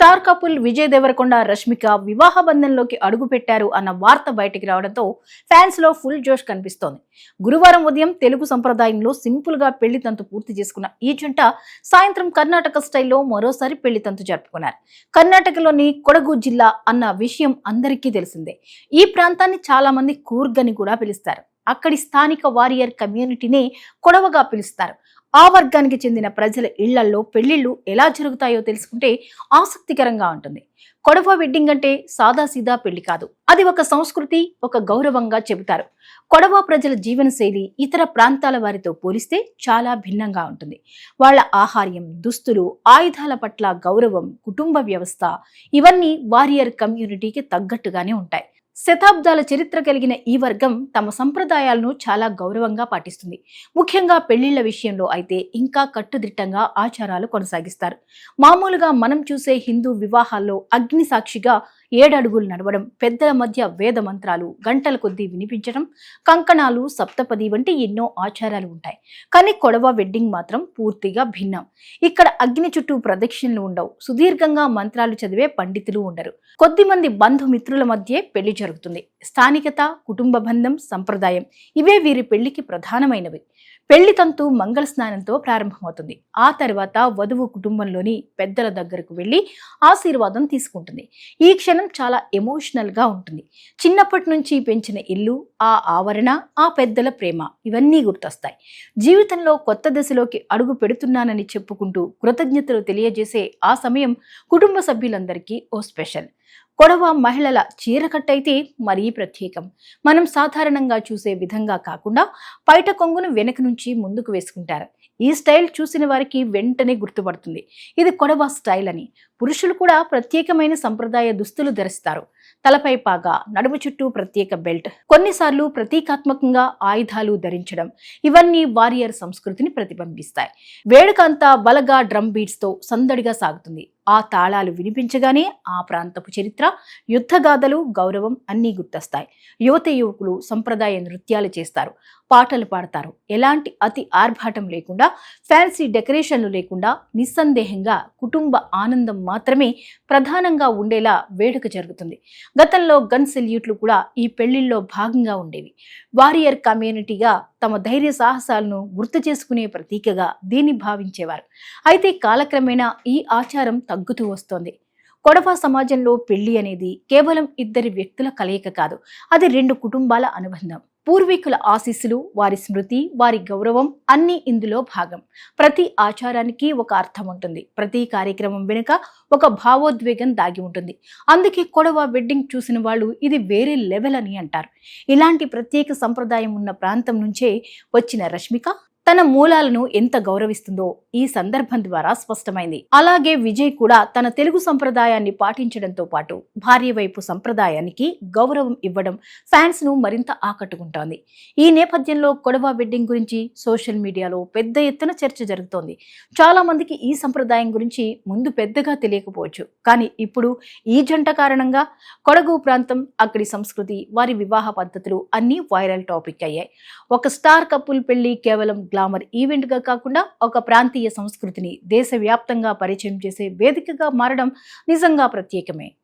Star couple Vijay Devarakonda Rashmika వివాహ బంధంలోకి అడుగు పెట్టారు అన్న వార్త బయటికి రావడంతో ఫ్యాన్స్ లో ఫుల్ జోష్ కనిపిస్తోంది. గురువారం ఉదయం తెలుగు సంప్రదాయంలో సింపుల్ గా పెళ్లి తంతు పూర్తి చేసుకున్న ఈ జంట సాయంత్రం కర్ణాటక స్టైల్లో మరోసారి పెళ్లి తంతు జరుపుకున్నారు. కర్ణాటకలోని కొడగు జిల్లా అన్న విషయం అందరికీ తెలిసిందే. ఈ ప్రాంతాన్ని చాలా మంది కూర్గ్ అని కూడా పిలుస్తారు. అక్కడి స్థానిక వారియర్ కమ్యూనిటీని కొడవగా పిలుస్తారు. ఆ వర్గానికి చెందిన ప్రజల ఇళ్లల్లో పెళ్లిళ్లు ఎలా జరుగుతాయో తెలుసుకుంటే ఆసక్తికరంగా ఉంటుంది. కొడవ వెడ్డింగ్ అంటే సాదాసీదా పెళ్లి కాదు. అది ఒక సంస్కృతి, ఒక గౌరవంగా చెబుతారు. కొడవ ప్రజల జీవనశైలి ఇతర ప్రాంతాల వారితో పోలిస్తే చాలా భిన్నంగా ఉంటుంది. వాళ్ళ ఆహార్యం, దుస్తులు, ఆయుధాల పట్ల గౌరవం, కుటుంబ వ్యవస్థ ఇవన్నీ వారియర్ కమ్యూనిటీకి తగ్గట్టుగానే ఉంటాయి. శతాబ్దాల చరిత్ర కలిగిన ఈ వర్గం తమ సంప్రదాయాలను చాలా గౌరవంగా పాటిస్తుంది. ముఖ్యంగా పెళ్లిళ్ల విషయంలో అయితే ఇంకా కట్టుదిట్టంగా ఆచారాలు కొనసాగిస్తారు. మామూలుగా మనం చూసే హిందూ వివాహాల్లో అగ్ని సాక్షిగా 7 అడుగులు నడవడం, పెద్దల మధ్య వేద మంత్రాలు గంటల కొద్దీ వినిపించడం, కంకణాలు, సప్తపది వంటి ఎన్నో ఆచారాలు ఉంటాయి. కానీ కొడవ వెడ్డింగ్ మాత్రం పూర్తిగా భిన్నం. ఇక్కడ అగ్ని చుట్టూ ప్రదక్షిణలు ఉండవు. సుదీర్ఘంగా మంత్రాలు చదివే పండితులు ఉండరు. కొద్ది మంది బంధుమిత్రుల మధ్య పెళ్లి జరుగుతుంది. స్థానికత, కుటుంబ బంధం, సంప్రదాయం ఇవే వీరి పెళ్లికి ప్రధానమైనవి. పెళ్లి తంతు మంగళ స్నానంతో ప్రారంభమవుతుంది. ఆ తర్వాత వధువు కుటుంబంలోని పెద్దల దగ్గరకు వెళ్లి ఆశీర్వాదం తీసుకుంటుంది. ఈ క్షణం చాలా ఎమోషనల్ గా ఉంటుంది. చిన్నప్పటి నుంచి పెంచిన ఇల్లు, ఆ ఆవరణ, ఆ పెద్దల ప్రేమ ఇవన్నీ గుర్తొస్తాయి. జీవితంలో కొత్త దశలోకి అడుగు పెడుతున్నానని చెప్పుకుంటూ కృతజ్ఞతలు తెలియజేసే ఆ సమయం కుటుంబ సభ్యులందరికీ ఓ స్పెషల్. కొడవ మహిళల చీరకట్టయితే మరీ ప్రత్యేకం. మనం సాధారణంగా చూసే విధంగా కాకుండా పైట కొంగును వెనక నుంచి ముందుకు వేసుకుంటారు. ఈ స్టైల్ చూసిన వారికి వెంటనే గుర్తుపడుతుంది ఇది కొడవ స్టైల్ అని. పురుషులు కూడా ప్రత్యేకమైన సంప్రదాయ దుస్తులు ధరిస్తారు. తలపై పాగా, నడుము చుట్టూ ప్రత్యేక బెల్ట్, కొన్నిసార్లు ప్రతీకాత్మకంగా ఆయుధాలు ధరించడం ఇవన్నీ వారియర్ సంస్కృతిని ప్రతిబింబిస్తాయి. వేడుక అంతా బలగా డ్రమ్ బీట్స్ తో సందడిగా సాగుతుంది. ఆ తాళాలు వినిపించగానే ఆ ప్రాంతపు చరిత్ర, యుద్ధగాథలు, గౌరవం అన్నీ గుర్తొస్తాయి. యువత యువకులు సంప్రదాయ నృత్యాలు చేస్తారు, పాటలు పాడతారు. ఎలాంటి అతి ఆర్భాటం లేకుండా, ఫ్యాన్సీ డెకరేషన్లు లేకుండా నిస్సందేహంగా కుటుంబ ఆనందం మాత్రమే ప్రధానంగా ఉండేలా వేడుక జరుగుతుంది. గతంలో గన్ సెల్యూట్లు కూడా ఈ పెళ్లిల్లో భాగంగా ఉండేవి. వారియర్ కమ్యూనిటీగా తమ ధైర్య సాహసాలను గుర్తు చేసుకునే ప్రతీకగా దీన్ని భావించేవారు. అయితే కాలక్రమేణా ఈ ఆచారం తగ్గుతూ వస్తోంది. కొడవ సమాజంలో పెళ్లి అనేది కేవలం 2 వ్యక్తుల కలయిక కాదు, అది 2 కుటుంబాల అనుబంధం. పూర్వీకుల ఆశీస్సులు, వారి స్మృతి, వారి గౌరవం అన్నీ ఇందులో భాగం. ప్రతి ఆచారానికి ఒక అర్థం ఉంటుంది. ప్రతి కార్యక్రమం వెనుక ఒక భావోద్వేగం దాగి ఉంటుంది. అందుకే కొడవ వెడ్డింగ్ చూసిన వాళ్ళు ఇది వేరే లెవెల్ అని అంటారు. ఇలాంటి ప్రత్యేక సంప్రదాయం ఉన్న ప్రాంతం నుంచే వచ్చిన రష్మిక తన మూలాలను ఎంత గౌరవిస్తుందో ఈ సందర్భం ద్వారా స్పష్టమైంది. అలాగే విజయ్ కూడా తన తెలుగు సంప్రదాయాన్ని పాటించడంతో పాటు భార్య వైపు సంప్రదాయానికి గౌరవం ఇవ్వడం ఫ్యాన్స్ ను మరింత ఆకట్టుకుంటోంది. ఈ నేపథ్యంలో కొడవ వెడ్డింగ్ గురించి సోషల్ మీడియాలో పెద్ద ఎత్తున చర్చ జరుగుతోంది. చాలా మందికి ఈ సంప్రదాయం గురించి ముందు పెద్దగా తెలియకపోవచ్చు. కానీ ఇప్పుడు ఈ జంట కారణంగా కొడగు ప్రాంతం, అక్కడి సంస్కృతి, వారి వివాహ పద్ధతులు అన్నీ వైరల్ టాపిక్ అయ్యాయి. ఒక స్టార్ కపుల్ పెళ్లి కేవలం గ్లామర్ ఈవెంట్ గా కాకుండా ఒక ప్రాంతీయ సంస్కృతిని దేశవ్యాప్తంగా పరిచయం చేసే వేదికగా మారడం నిజంగా ప్రత్యేకమే.